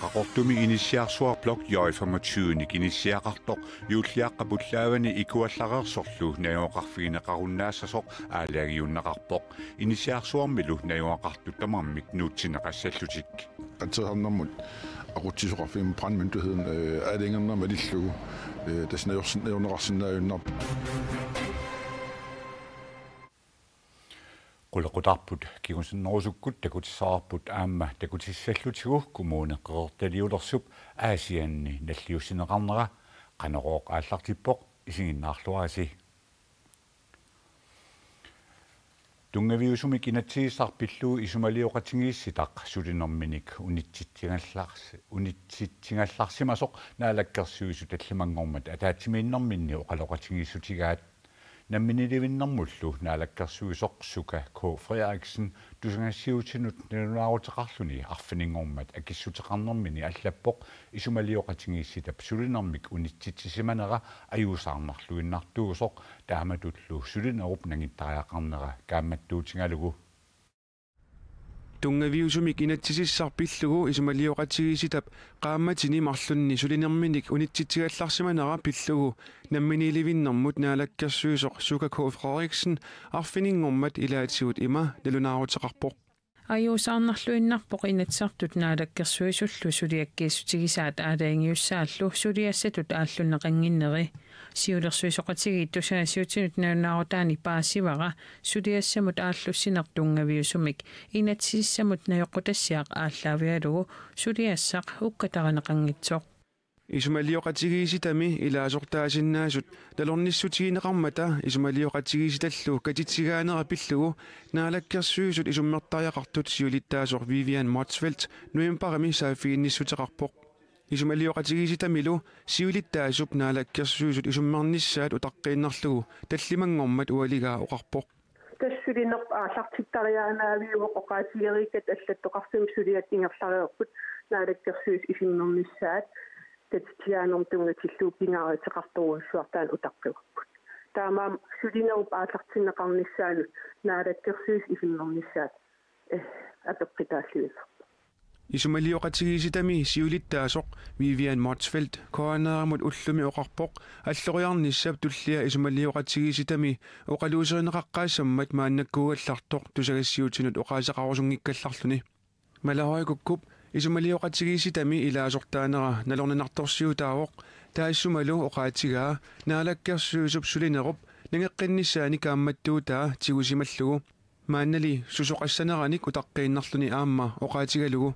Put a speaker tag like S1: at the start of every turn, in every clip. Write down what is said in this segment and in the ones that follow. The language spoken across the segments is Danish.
S1: Qaqortumi inisiarsuarplok J25 inisiaqartoq yuulliaqqapullaavani ikuallaqersorlu najuaqarfiineqarunnaassasoq aalagiunnaqarpoq inisiarsuarmilu najuaqartu tamarmik nuutsineqassallutik
S2: qatsernermut aqutsisoqarfiim brandmyndigheden aalingernama lillugu tasnayorsinnaajunnar
S1: qulaqutарput kigusinnerusukkut takutisaarput aamma takutissallutigu kumuuneqqertaliulersup aasianni nalliussineqarnera qanerooq aallartippoq isinginnaarluarasi tungaviusumik inatsiissarpilluu isumalioqatigiissitaq sulinerminik unitsitsingallarsimasoq naalakkersuisu tallimangormat ataatimiinnerminni oqaloqatigiissutigaat namminilivinnermullu naalakkersuisoq suka K Frederiksen tusangassiutinut nilunaaruteqarluni arfiningormat akissuteqarnermini allappoq isumalioqatigiissitap sulinermik unitsitsisimanera ajuusaarnarluinnartuusoq taamatullu sulinerup nangittariaqarnera kaammattuutigalugu
S3: tungaviusumik inatsisissarpillugu isumalioqatigiisitap qaammatini marlunni sulinerminik unitsitigallarsimanera pillugu namminilivinnermut naalakkersuisoq suka K Frederiksen arfiningormat ilaatigut ima nalunaaruteqarpoq
S4: ajuusaarnarluinnarpoq inatsartut naalakkersuisullu suliakkiissutigisaat aalaingiussaallu suliassatut aallunneqanginneri siulersuisoqatigiit tusanasiutinut nalunaaruutaani paassivara suliassamut aallussinertungaviusumik inatsissamut najoqqutassiaq aallaavialugu suliassaq ukkataranaqangitsoq isumalioqatigiisitami ilaasortaasinnaasut nalornissutigineqarmata isumalioqatigiisitallu katitsigaanera pillugu naalakkersuisut isummertariaqartut siulittaasoq Vivian Motzfeldt nuimparami saafiinnissutеqarpoq isumalioqatigiisitamilu siulittaasup naalakkersuisut isummernissaat utaqqииннарлугу таллимангормат уалигаа оqarpoq
S5: тассулинерп аалартиттариаанааviuоq oqaatigerikkat аллаттоqarсум сулиат ингерлариорпут naalakkersuis isummernissaat татитиаанерм тунгатиллуу пингааратеқарторуссуартаан утаққиуарпут таамаам сулинеруп аалартиннеқарниссаанут naalakkersuis isummernissaat апеққитааллуисерпа
S3: isumalioqatigiisitami siulittaasoq Vivian Motzfeldt koaneeramut ullumi oqarpoq alloriarnissap tullia isumalioqatigiisitami oqaluuserineqaqqaassammat maannakkuugallartoq tusagassiutinut oqaasaqarusunngikkallarluni malahorikukkup isumalioqatigiisitami ilaasortaanera nalornanartorsiutaavoq taassumalu oqaatigaa naalakkersuisup sulinerup nangeqqinnissaani kaammattuutaa tigusimallugu maannali susoqassaneranik utaqqииннарлуни аама oqaatigalugu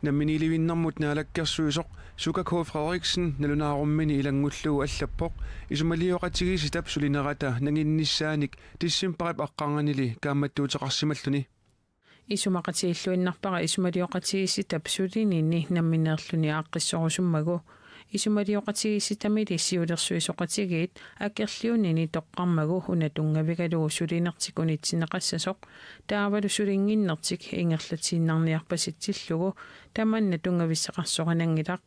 S3: namminilivinnermut naalakkersuisoq suka K Frederiksen nalunaarummini ilangullugu allappoq isumalioqatigiisitap sulinerata nanginnissaanik tissimparip aqqarnganili kaammattuuteqarsimalluni isumaqatiilluinnarpara isumalioqatigiisitap sulininni nammineerluni aaqqissorusummagu isumalioqatigiisitamili siulersuisoqatigiit akkerliunini toqqarmagu unatungavigalugu sulinertikunitsinneqassasoq taavalu sulinginnertik ingerlatiinnarniarpasitsillugu tamanna tungavisseqarsoranangilaq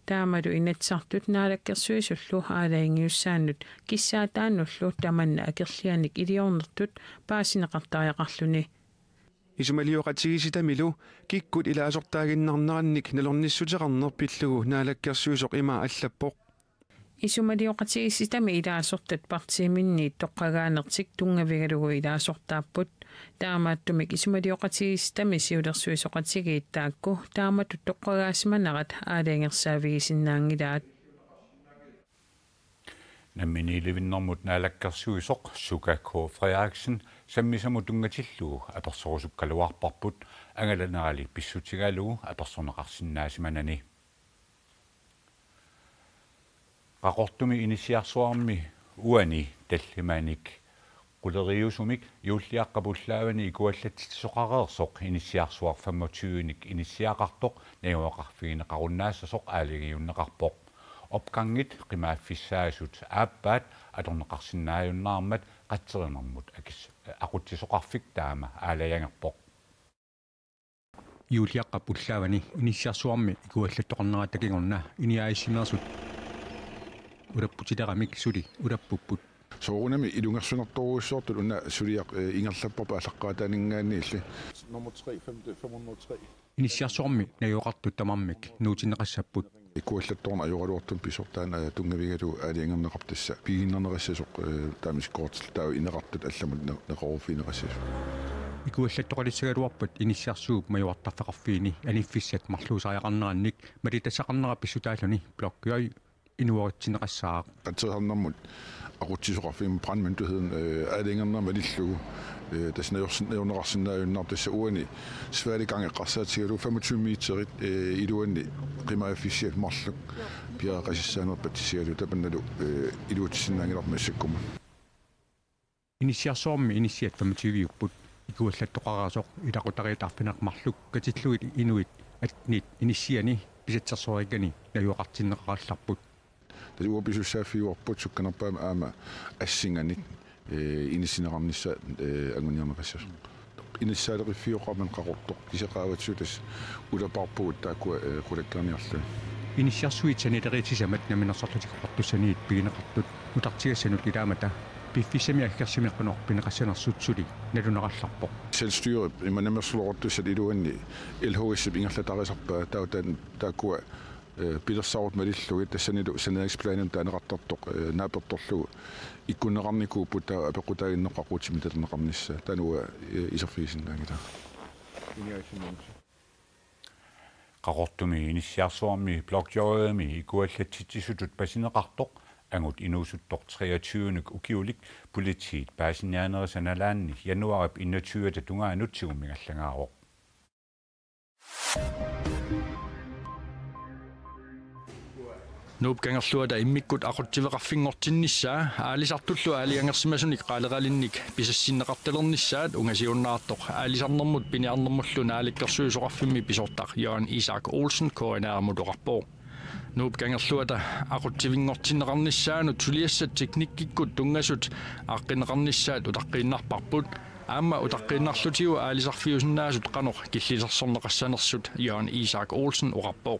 S3: taamalu inatsartut naalakkersuisullu aalaingiussaannut kissaataannullu tamanna akerlianik iliornertut paasineqartariaqarluni isumalioqatigiisitamilu kikkut ilaasortaaginnarnerannik nalornissutеqarnerpillugu naalakkersuisoq ima allappoq isumalioqatigiisitami ilaasortat partiiminniit toqqagaanertik tungavigalugu ilaasortaapput taamaattumik isumalioqatigiisitami siulersuisoqatigiit taakku taamatut toqqagaasimanerat aalaingersaavigisinnaangilaat
S1: namminilivinnermut naalakkersuisoq suka K Frederiksen sammisamutungatillugu apersorusukkaluarparput angalanerali pissutigalugu apersorneqarsinnaasimanani qaqortumi inisiarsuarmi uani tallimaanik quleriusumik yuulliaqqapullaavani ikuallatitsoqareersoq inisiarsuar 25nik inisiaqartoq najuaqarfiineqarunnaassasoq aaligiunneqarpoq opkangit qimaaffissaasut aappaat atorneqarsinnaajunnaarmat qatserinermut aqutsisoqarfik taama aalajangerpoq
S6: yuulliaqqapullaavani inisiarsuarmi ikuallattoqarneratakingorna iniaaisimeersut ulapputileramik suli ulappupput
S2: soorunami ilungersunertoruussoortut una suliaq ingerlappapa allaqqaataaningaanniilli nummer 3 503
S6: Initiarsuarmi najoqartut tamammik nuutineqassaput
S2: ikuallattorna ajoraluartum pisortaana tungavigalu aaliangerneqartassa piginnernerassasoq taamiskoortil taa ineqartut allamut neqorufiineqassas
S6: ikuallattoqalitsagaluarput initiarsuup majoartarfeqarfiini aniffissat marluusaajaqarnerannik malitassaqarnera pissutaaluni blokkioi inuaritsinneqassaaq
S2: qatsernarmut aqutsisoqarfiim brandmyndigheden aaliangernermalillugu tasnayornerarsinnaajunnar tassa uani svaaligang eqqarsaatigalu 25 meterit iluanni qimaaffissiat marluk piaqassaanerpat tissigalu tapannalu iluutissinnaangilarmassakkumu
S6: initiarsuarmi initiat 25-upput ikuallattoqaraasoq ilaqutariitaarfineqmarluk katilluit inuit atnit initiani pisatsersorikani najuaqartinneqarallarput
S2: tasuupissussaafiuarput sukkanerpaama aama assinganit inisineqarnissa anguniarneqassas inissaaleriffioqarman qaqortoq kisaqaavatsutas ulaparpugut taakkua qulakkaarniarlu
S6: initiarsuitsanileriitisamat naminersorlutiqartussaniit pigineqartut utartigassanut ilaamata piffissami akkersimeqqanorpineqassanersutsuli naluneqallarpoq
S2: selvstyret imanemersulortussat iluanni LHSip ingerlatarisarpaa taakkua Petersavut malillugi tassanilu saneriksplaanun taaneqartartoq naapertorlugu ikkunneqarnikuuput apequtaaginneqqaquutimitalneqarnissa taanua iserfiisinnaangita
S1: qaqortumi initiarsuarmi blokjorømi ikuallatsitsisutut pasineqartoq angut inuusuttoq 23-nuk ukiulik politiit paasiniaanerisanaalaanni januarip 21 tungaanutsigummigallangaavoq
S7: nuupkangerluata immikkut aqutsiveqarfingortinnissaa aalisartullu aaliangersimasuni qaaleqalinnik pisassinneqartalernissaat ungasiunnaartoq aalisarnermut piniarnermullu naalikkersuusoqarfimmi pisortaq Jørgen Isak Olsen koinaarmutoqarpoo nuupkangerluata aqutsivingortinneqarnissaanut suliassat teknikkikkut tungasut aqqinneqarnissaat utaqqiinnarparput aamma utaqqiinnarlutigu aalisarfiusinnaasut qanoq killisersorneqassanersut Jørgen Isak Olsen oqarpoo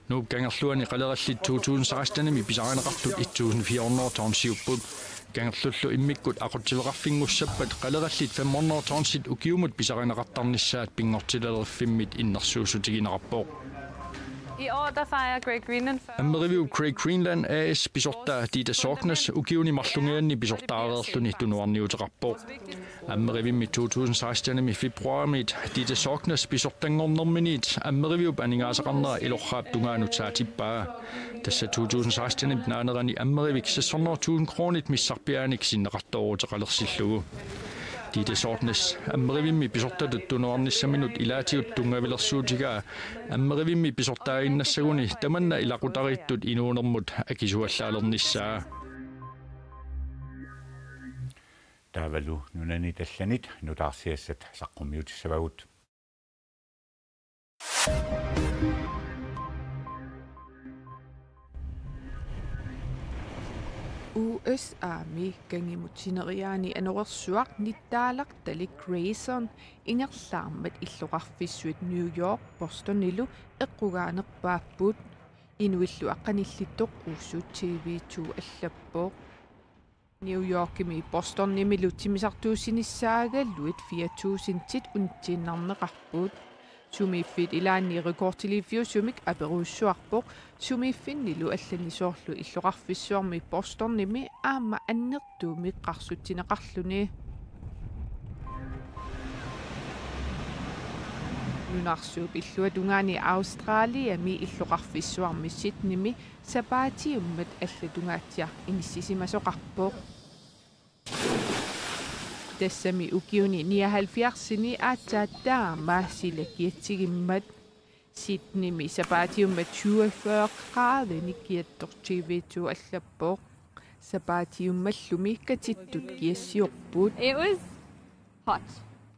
S7: nuupkangerluani qalerallit 2016-nimi pisarineqartut 1400 tonsiupput kangerlullu immikkut aqutsiveqarfingussappat qalerallit 500 tonsit ukiumut pisarineqartarnissaat pingortilalerifimmit innersuusutigineqarpoo
S8: I år der fejrer Great Greenland
S7: Ameriviu Great Greenland AS pisortaa Dita Sorknes ukiuni marlungeanni pisortaareerluni tunuarniuteqarpoo Amerivimmi 2016-nimi februarimit Dita Sorknes pisortangornerminit Ameriviu aningaasaqarnera ilorraap tungaanutaatippaa tassa 2016-nimi naanerani Amerivik 600.000 kronit missarpiaanik sinneqartoruuteqalersillugu Dita Sorknes Amerivimmi pisortatut tunuarnissaminut ilaatiut tungavilersuutigaa Amerivimmi pisortaaginnassaguni tamanna ilaqutariittut inuunermut akisuallaalernissaa
S1: taavalu nunani tallanit nutaarsiassat saqqummiutissavagut
S9: USA-mi kangimutsineriaani anorersuaq nittaalaq talik Grayson ingerlaarmat illoqarfissuit New York Bostonilu eqqugaanerpaapput inuillu aqqanillittoq uussuut TV2 allappoq New Yorkimi Bostonnimilu timisartuusinissaagalluit 4000-tit untiinnarneqarput sumiiffit ilaanni rekortiliviu sumik aperuussuarpoq sumiiffinnilu allanisoorlu illoqarfissuarmi Bostonnimi aamma annertuumi qarsutineqarluni nunarsuup illuatungaani Australiami illoqarfissuarmi Sydneymi sapaatiummat allatungaatiar inissimasoqarpoq tassami ukiuni 79-sini aatsaattaa silakiatsigimmat Sydneymi sapaatiummat 47 grader nikkiattortivitu allappoq sapaatiummallumi katittut kiassiorput
S8: It was hot.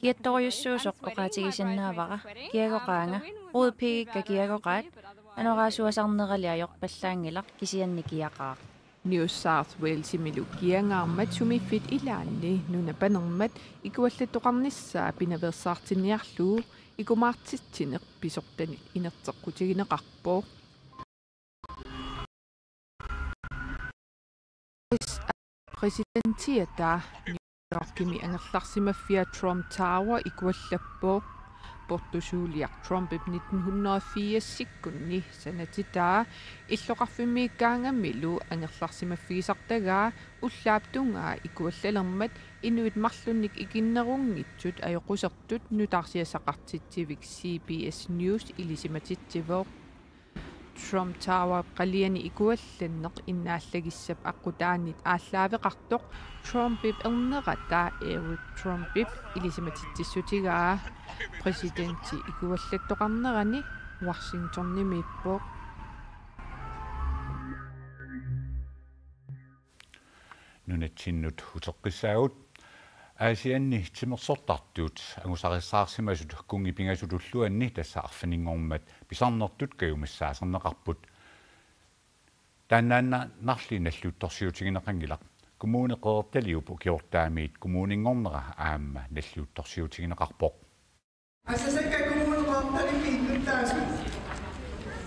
S10: Kiattoriussuusoq oqaatigisannaavara kiagoqaanga ruudpigikka kiagoqaat anoraasuasarneraliajoq pallaangilaq kisiannikiaqaaq
S9: New South Wales-imilu kiangaarmat sumiffit ilaanni nunapanermat ikuallattoqarnissaa pinaversaartiniarluu ikumaartittineq pisortani inerteqqutigineqarpoo Præsidentiata Yorkimi angerlarsimaffia Trump Tower ikuallappo portusuuliaq Trumpip 1984 sanatitaa illoqarfimiikkaangamilu angerlarsimaffigisartagaa ullaaptungaa ikuallalermat inuit marlunnik ikinnerungitsut ajoqusertut nutaarsiasaqartitsivik CBS News ilisimatitsivooq Trump Tower qaliani ikuallanneq innaallagissap aqqutaanit ааllaaveqartoq Trumpip ernerata Eric Trumpip ilisimatitsissutigaa Præsidenti ikuallattoqarnerani Washingtonnimippoq
S1: nunatsinnut huteqqissaagut aasianni timersortartuut angusarissаарsimasut kungipingasutulluanni tassa arfaningormat pisarnertut kayumassaaserneqarput taannaanna narli nalluuttorsiutigineqangilaq kommuneqeertaliup ukiortaamiit kommuningornera aamma nalluuttorsiutigineqarpoq
S11: Asasakka kommuneqeertalimiit nuttaasut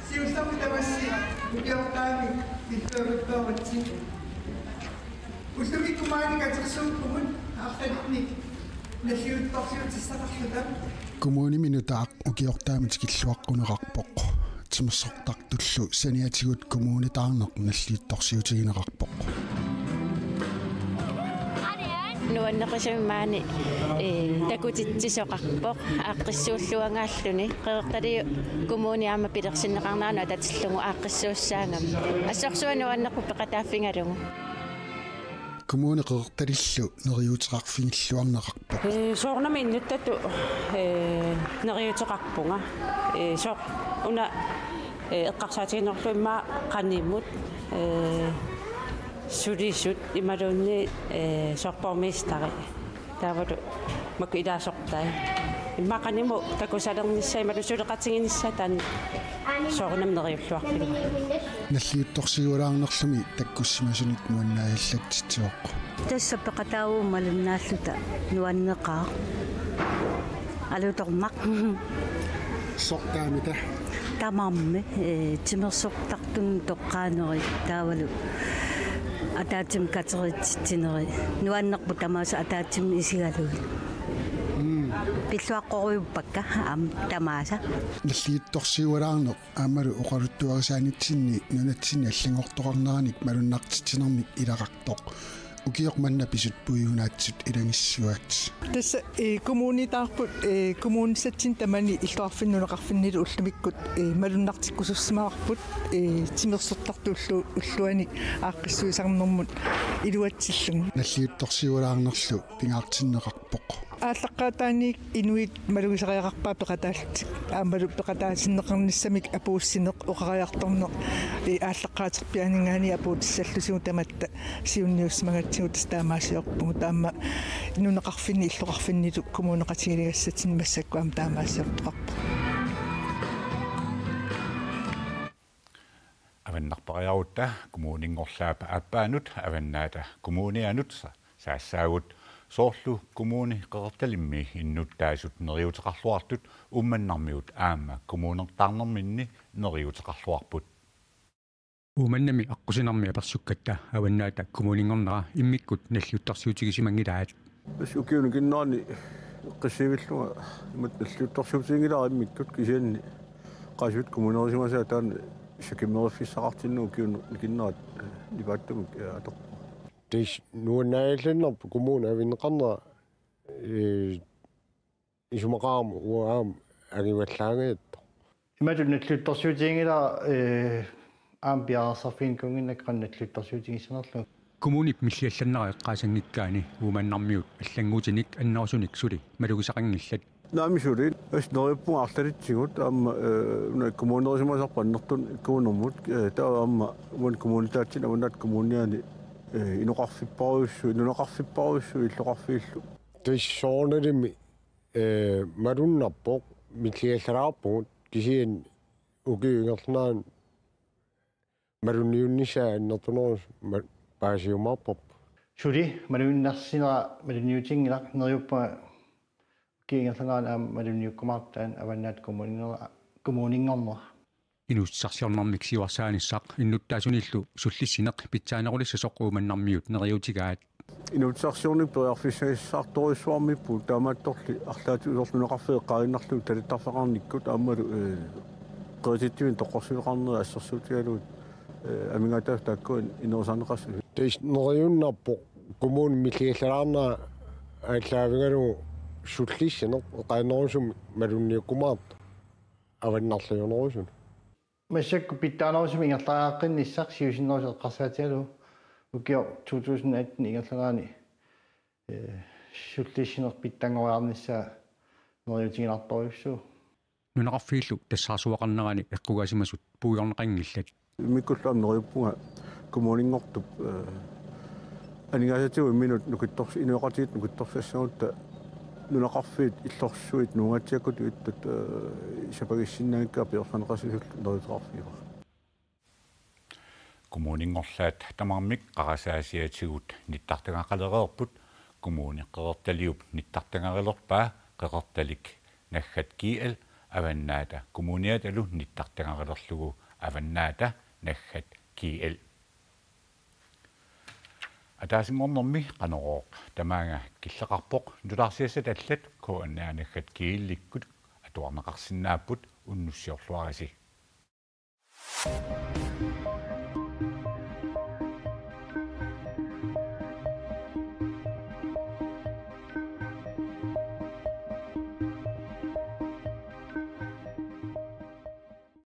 S11: siussamutamassi ukiortaamiit illuaruppaarutsi Ullumikkumaanigatersuukkumun aartalitnik nalliuttorsiutissaqarlutam
S12: kommuniminutaa ukiortaamit killuaqquneqarpoq timersortartullu saniatigut kommunitaarneq nalliuttorsiutigineqarpoq
S13: nuanneqisummaani takutittisoqarpoq aaqqissuulluangaalluni qeertaliu kommuniaama pilersinneqarnaanu atatillungu aaqqissuussaangam assorsuа nuannequ peqataaffingalungu
S12: kommuneqeertalillu neriuteqarfingilluarneqarpoq
S14: soornami innuttatu neriuteqarpunga so una eqqarsaatiginerluimma qannimmut sulisut imalunni sorpormistari taavalu makku ilaasortai imma qannimu takusalernissai malusuleqatiginissa taan soornam neriulluarpinga
S12: nalliuttorsiguulaarnerlumi takkussimasunit nuannaajallatsitsioq
S15: тассаппеқатаавуммалуннааллута нуаннеқаа алутормақ
S12: соқтаамита
S15: тамамме тимерсортартун тоққаанери таавалу атаатим катеритсинери нуаннерпу тамааса атаатим исигалуи пиллуаққоруйуппакка ам тамааса
S12: наллиутторсигулаарнеқ аамалу оқалуттуарисаанитсинни нунатсинни аллангортоқарнераник малуннартитсинермик илақартоқ укиоқманна писут пуйунаатсут илангиссуаат
S11: тасса коммунитаарпут коммунисатсин тамани иллуарфиннунеқарфиннилу уллумиккут малуннартиккусуссимаварпут тимерсортартууллу уллуани ааққиссуисарнэрмут илуатсиллугу
S12: наллиутторсигулаарнерлу пингаартиннеқарпоқ
S11: ааллаққаатааник инуит малугисариақарпаа пеқатааллутик аамалу пеқатаасиннеқарниссамик апууссинеқ оқариарторнеқ ааллаққаатерпианингаани апуутиссаллусигу таматта сиунниуссмагатсигут таамаасиорпугу таама нунеқарфинни иллоқарфиннилу коммунеқатигилигассатин массаккуам таамаасиортоқарпу
S1: аваннарпариарутта коммунингорлаапа аппаанут аваннаата коммунианут саассаагут соорлу коммуни qeqertalimmi иннуттаасут нериутеқарлуартут умманнармиут аама коммунертаарнэрминни нериутеқарлуарпут
S6: уманнами аққусинарми аперсуккатта аваннаата коммунингорнера иммиккут наллиутторсуутигисимангилаат
S16: сукиуну киннаани қиссивиллуга имат наллиутторсуутигилаа иммиккут кисианни qasut kommunerisimasaa taan сакиммерфиссақартиннуу киуну киннаат ипааттамик атоқ
S17: тис нуаннаалланнерпу коммуна авинеқарнера исумақаам уаам агиваллаангиатто
S18: иматунналлутторсуутингила аампиарсарфин кунгиннакқанналлутторсуутигисанерлу
S6: коммунип миллиалланнера эққаасангиккаани ууманнармиут аллангуутиник аннерсуник сули малугисақангиллат
S16: наамисули аснериппу арлалитсигут аама уна коммунерисимасарпаннертун иккуунэрмут таа аама уан коммунитаатсин аванат коммуниани инуқарфиппаруссу нунеқарфиппаруссу иллоқарфииллу
S17: тэссоорнерими маруннарпоқ миллиаллараарпугут кисиан укиунгерлнаан марунниуннисаа аннертунерус паасиумаарпоп
S18: сули маруннарсинера малуниутингилақ нериуппа киингерлнаан аама малуниуккумаартаан аваннаат коммунингорнера
S6: inussarsiornarmik siuarsaanissaq innuttaasunillu sullissineq pitsaanaqulissasuq uumannarmiut neriutigaat
S16: inutsarsiornik periarfissaissaartorissuarmippu taamaattorli арлаати улорлунеқарфеэққариннарлу талиттарфақарниккут аамалу qersittimin toqqorsiuqarnera assерсуутигалуут амингатаaf тааккуин инерсаанеқассу
S17: тэис нериуннарпо коммуун миллиаллаарна ааллаавигалу суллиссинеқ қаанерусум малунниуккумаат аваннарлиунерусун
S18: масакку питтаанерусум ингерлаааққинниссақ сиусиннерусеққарсаатигалу укио 2018 ингерлараани суллиссинер питтангориарнissaа нериутигиларторюссуу
S6: нунеқарфииллу тассаасуақарнерани эққугасимасут пуйорнеқангиллат
S16: миккуллаам нериуппунга коммунингортуп анигаасатигу минут нукитторс инуақатигит нукитторсассагутта нунеқарфиит иллорсуит нунгатсиаккут иттат исапагиссиннаагиккаа пиорсанеқасисул нериутеқарфииқар
S1: коммунингорлаат тамармик қарасаасиатигут ниттартангақалереерпут коммуни қеқерталиуп ниттартангарилерпаа қеқерталик наггат киэл аваннаата коммуниат алу ниттартангарилерлугу аваннаата наггат киэл атаасиморнэрми қанероо тамаага киллеқарпоқ нуларсиасат аллат коаннаанаггат киилликкут атуарнеқарсинааппут уннуссиорлуараси